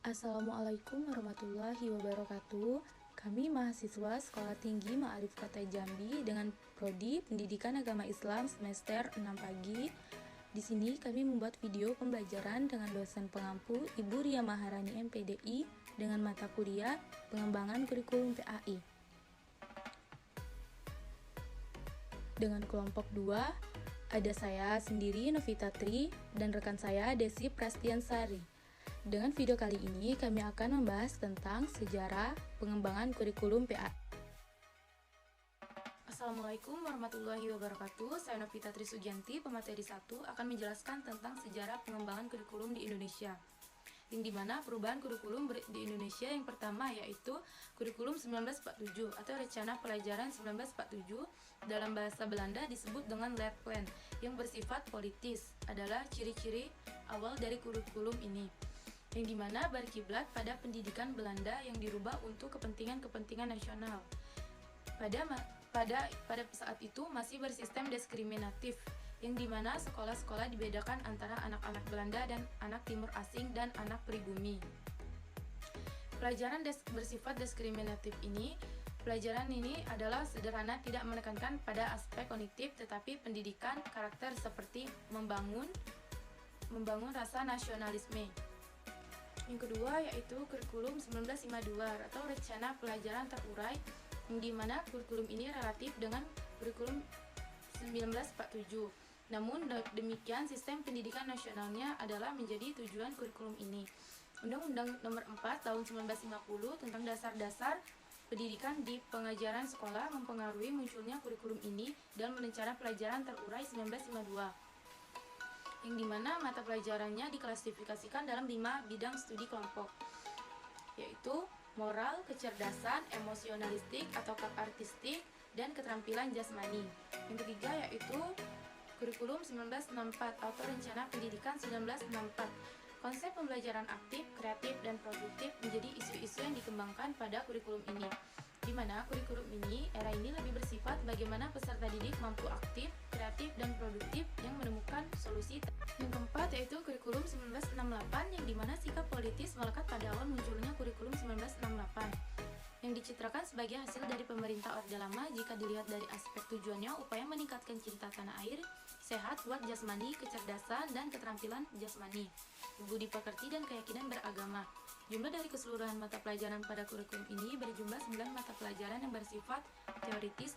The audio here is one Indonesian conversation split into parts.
Assalamualaikum warahmatullahi wabarakatuh. Kami mahasiswa Sekolah Tinggi Ma'arif Kota Jambi dengan Prodi Pendidikan Agama Islam semester 6 pagi. Di sini kami membuat video pembelajaran dengan dosen pengampu Ibu Ria Maharani MPDI dengan mata kuliah Pengembangan Kurikulum PAI. Dengan kelompok 2, ada saya sendiri Novita Tri dan rekan saya Desi Prastiansari. Dengan video kali ini kami akan membahas tentang sejarah pengembangan kurikulum PAI. Assalamualaikum warahmatullahi wabarakatuh. Saya Novita Tri Sugianti, pemateri 1, akan menjelaskan tentang sejarah pengembangan kurikulum di Indonesia. Yang dimana perubahan kurikulum di Indonesia yang pertama yaitu kurikulum 1947 atau rencana pelajaran 1947 dalam bahasa Belanda disebut dengan Leerplan yang bersifat politis adalah ciri-ciri awal dari kurikulum ini, yang dimana berkiblat pada pendidikan Belanda yang dirubah untuk kepentingan nasional. Pada saat itu masih bersistem diskriminatif, yang dimana sekolah-sekolah dibedakan antara anak-anak Belanda dan anak timur asing dan anak pribumi. Pelajaran bersifat diskriminatif ini, pelajaran ini adalah sederhana, tidak menekankan pada aspek kognitif tetapi pendidikan karakter seperti membangun rasa nasionalisme. Yang kedua yaitu kurikulum 1952 atau rencana pelajaran terurai, yang dimana kurikulum ini relatif dengan kurikulum 1947. Namun demikian sistem pendidikan nasionalnya adalah menjadi tujuan kurikulum ini. Undang-Undang Nomor 4 Tahun 1950 tentang dasar-dasar pendidikan di pengajaran sekolah mempengaruhi munculnya kurikulum ini dan rencana pelajaran terurai 1952. Yang dimana mata pelajarannya diklasifikasikan dalam 5 bidang studi kelompok, yaitu moral, kecerdasan, emosionalistik atau artistik, dan keterampilan jasmani. Yang ketiga yaitu kurikulum 1964 atau rencana pendidikan 1964. Konsep pembelajaran aktif, kreatif, dan produktif menjadi isu-isu yang dikembangkan pada kurikulum ini, di mana kurikulum ini era ini lebih bersifat bagaimana peserta didik mampu aktif, kreatif, dan produktif yang menemukan solusi. Yang keempat yaitu kurikulum 1968, yang dimana sikap politis melekat pada awal munculnya kurikulum 1968, yang dicitrakan sebagai hasil dari pemerintah Orde Lama jika dilihat dari aspek tujuannya upaya meningkatkan cinta tanah air, sehat, kuat jasmani, kecerdasan, dan keterampilan jasmani, budi pekerti, dan keyakinan beragama. Jumlah dari keseluruhan mata pelajaran pada kurikulum ini berjumlah 9 mata pelajaran yang bersifat teoritis.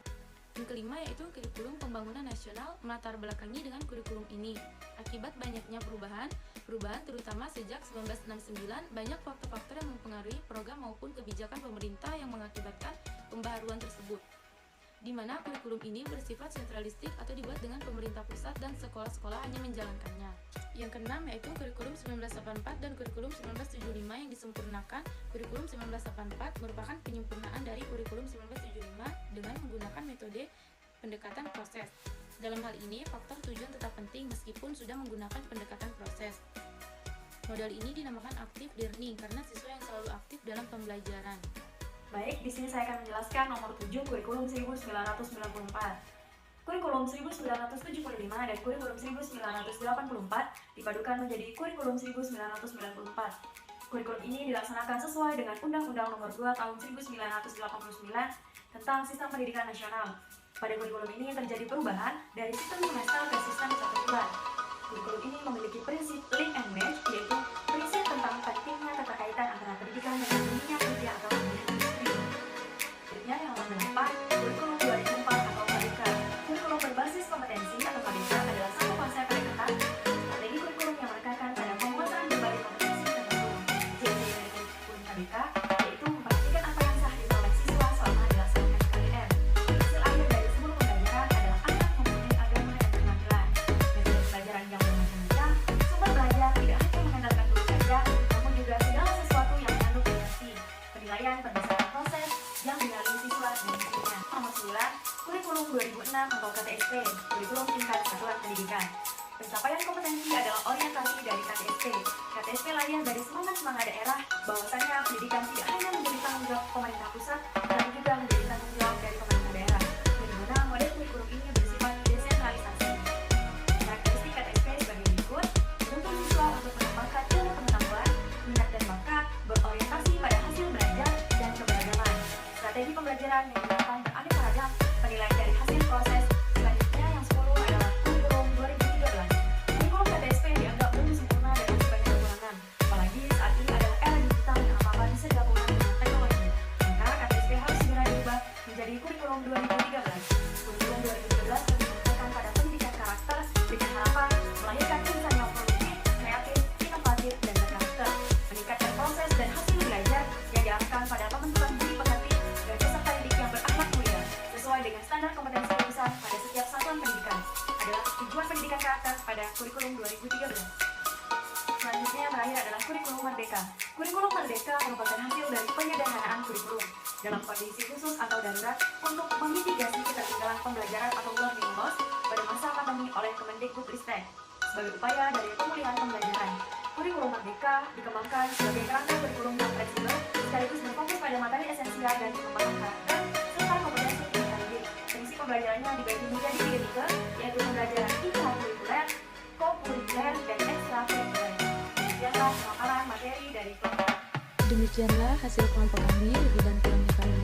Yang kelima yaitu kurikulum pembangunan nasional melatar belakangi dengan kurikulum ini. Akibat banyaknya perubahan terutama sejak 1969, banyak faktor-faktor yang mempengaruhi program maupun kebijakan pemerintah yang mengakibatkan pembaharuan tersebut, di mana kurikulum ini bersifat sentralistik atau dibuat dengan pemerintah pusat dan sekolah-sekolah hanya menjalankannya. Yang keenam yaitu kurikulum 1984 dan kurikulum 1975 yang disempurnakan. Kurikulum 1984 merupakan penyempurnaan dari kurikulum 1975 dengan menggunakan metode pendekatan proses. Dalam hal ini, faktor tujuan tetap penting meskipun sudah menggunakan pendekatan proses. Model ini dinamakan active learning karena siswa yang selalu aktif dalam pembelajaran. Baik, di sini saya akan menjelaskan nomor 7 kurikulum 1994. Kurikulum 1975 dan kurikulum 1984 dipadukan menjadi kurikulum 1994. Kurikulum ini dilaksanakan sesuai dengan Undang-Undang Nomor 2 Tahun 1989 tentang Sistem Pendidikan Nasional. Pada kurikulum ini terjadi perubahan dari sistem semester ke sistem 1 bulan. Kurikulum ini memiliki prinsip link and match, yaitu prinsip tentang pentingnya keterkaitan antara pendidikan dengan dunia kerja atau dunia industri. Berikutnya yang nomor 8, kurikulum 2004 atau KDK. Kurikulum berbasis kompetensi atau KDK adalah satu konsep pendekatan strategi kurikulum yang menekankan pada penguasaan berbagai kompetensi tertentu. Ciri-ciri dari kurikulum KDK yaitu memperhatikan apa yang sah diperoleh siswa selama dilaksanakan KDM. Hasil akhir dari seluruh pembelajaran adalah anak mempunyai agama dan keterampilan. Metode pelajaran yang bermacam-macam, sumber belajar tidak hanya mengandalkan guru saja, namun juga segala sesuatu yang mengandung inovasi. Penilaian berdasarkan proses yang dilalui siswa dan gurunya. Nomor 9, kurikulum 2006 atau KTSP, kurikulum tingkat satuan pendidikan. Pencapaian kompetensi adalah orientasi dari KTSP. KTSP lahir dari semangat daerah bahwasanya pendidikan tidak hanya menjadi tanggung jawab pemerintah pusat, tapi juga menjadi tanggung jawab dari pemerintah daerah. Bagaimana model kurikulum ini bersifat desentralisasi. Karakteristik KTSP sebagai berikut: menuntun siswa untuk mengembangkan ilmu pengetahuan, minat dan bakat, Merdeka. Kurikulum Merdeka merupakan hasil dari penyederhanaan kurikulum dalam kondisi khusus atau darurat untuk memitigasi ketertinggalan pembelajaran atau learning loss pada masa pandemi oleh Kemendikbudristek sebagai upaya dari pemulihan pembelajaran. Kurikulum Merdeka dikembangkan sebagai kerangka kurikulum yang fleksibel sekaligus berfokus pada materi esensial dan pengembangan karakter serta kompetensi pendidik. Fungsi pembelajarannya dibagi menjadi 3 tipe, yaitu pembelajaran intrakurikuler, kokurikuler, dan ekstrakurikuler. Demikianlah pemaparan materi dari kelompok. Demikianlah hasil kelompok kami, lebih dan kurangnya kami